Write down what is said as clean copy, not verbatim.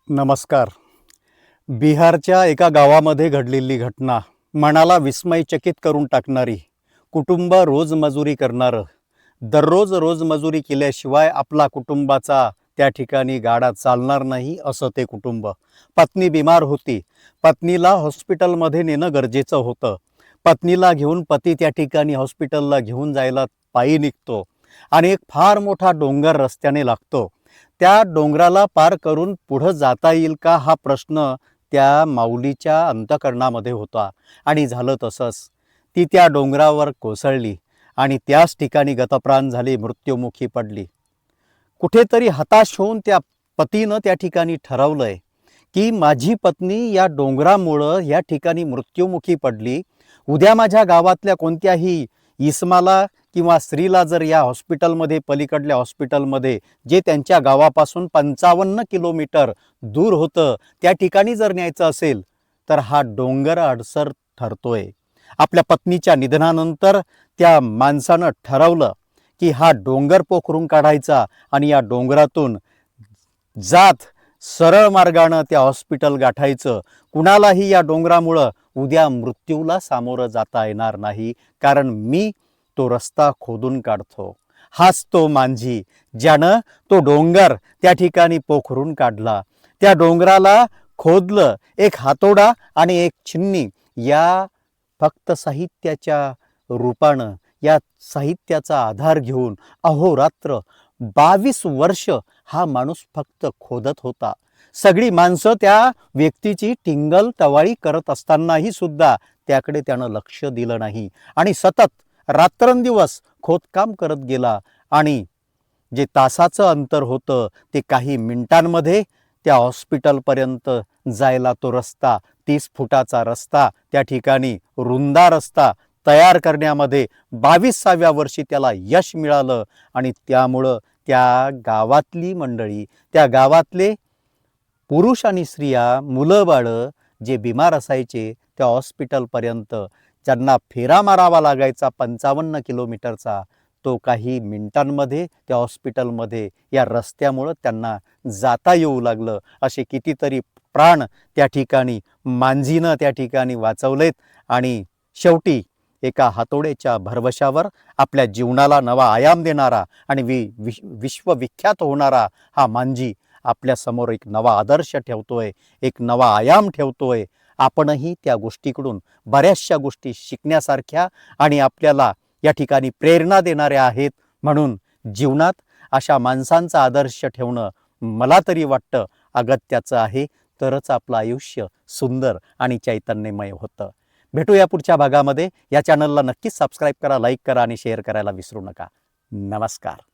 नमस्कार. बिहारच्या एका गावामध्ये घडलेली घटना मनाला विस्मयचकित करून टाकणारी. कुटुंब रोजमजुरी करणारं, दररोज रोजमजुरी केल्याशिवाय आपला कुटुंबाचा त्या ठिकाणी गाडा चालणार नाही असं ते कुटुंब. पत्नी बिमार होती. पत्नीला हॉस्पिटलमध्ये नेणं गरजेचं होतं. पत्नीला घेऊन पती त्या ठिकाणी हॉस्पिटलला घेऊन जायला पायी निघतो आणि एक फार मोठा डोंगर रस्त्याने लागतो. त्या डोंगराला पार करून पुढं जाता येईल का हा प्रश्न त्या माऊलीच्या अंतःकरणामध्ये होता. आणि झालं तसंच. ती त्या डोंगरावर कोसळली आणि त्याच ठिकाणी गतप्राण झाली, मृत्युमुखी पडली. कुठेतरी हताश होऊन त्या पतीनं त्या ठिकाणी ठरवलंय की माझी पत्नी या डोंगरामुळं या ठिकाणी मृत्युमुखी पडली. उद्या माझ्या गावातल्या कोणत्याही इसमाला किंवा स्त्रीला जर या हॉस्पिटलमध्ये, पलीकडल्या हॉस्पिटलमध्ये, जे त्यांच्या गावापासून 55 किलोमीटर दूर होतं, त्या ठिकाणी जर न्यायचं असेल तर हा डोंगर अडसर ठरतोय. आपल्या पत्नीच्या निधनानंतर त्या माणसानं ठरवलं की हा डोंगर पोखरून काढायचा आणि या डोंगरातून जात सरळ मार्गानं त्या हॉस्पिटल गाठायचं. कुणालाही या डोंगरामुळं उद्या मृत्यूला सामोरं जाता येणार नाही, कारण मी तो रस्ता खोदून काढतो. हाच तो मांझी, ज्यानं तो डोंगर त्या ठिकाणी पोखरून काढला. त्या डोंगराला खोदलं. एक हातोडा आणि एक छिन्नी या फक्त साहित्याच्या रूपानं, या साहित्याचा आधार घेऊन अहोरात्र 22 वर्ष हा माणूस फक्त खोदत होता. सगळी माणसं त्या व्यक्तीची टिंगल टवाळी करत असतानाही सुद्धा त्याकडे त्यानं लक्ष दिलं नाही आणि सतत रात्रंदिवस खोदकाम करत गेला. आणि जे तासाचं अंतर होतं ते काही मिनिटांमध्ये त्या हॉस्पिटलपर्यंत जायला तो रस्ता, 30 फुटाचा रस्ता, त्या ठिकाणी रुंदा रस्ता तयार करण्यामध्ये 22व्या वर्षी त्याला यश मिळालं. आणि त्यामुळं त्या गावातली मंडळी, त्या गावातले पुरुष आणि स्त्रिया, मुलं बाळं जे बिमार असायचे, त्या हॉस्पिटलपर्यंत ज्यांना फेरा मारावा लागायचा 55 किलोमीटरचा, तो काही मिनिटांमध्ये त्या हॉस्पिटलमध्ये या रस्त्यामुळं त्यांना जाता येऊ लागलं. असे कितीतरी प्राण त्या ठिकाणी मांझीनं त्या ठिकाणी वाचवलेत. आणि शेवटी एका हातोड्याच्या भरवशावर आपल्या जीवनाला नवा आयाम देणारा आणि विश्वविख्यात होणारा हा मांझी आपल्यासमोर एक नवा आदर्श ठेवतोय, एक नवा आयाम ठेवतोय. आपणही त्या गोष्टीकडून बऱ्याचशा गोष्टी शिकण्यासारख्या आणि आपल्याला या ठिकाणी प्रेरणा देणाऱ्या आहेत. म्हणून जीवनात अशा माणसांचा आदर्श ठेवणं मला तरी वाटतं अगत्याचं आहे. तरच आपलं आयुष्य सुंदर आणि चैतन्यमय होतं. भेटूया पुढच्या भागामध्ये. या चॅनलला नक्कीच सबस्क्राईब करा, लाईक करा आणि शेअर करायला विसरू नका. नमस्कार.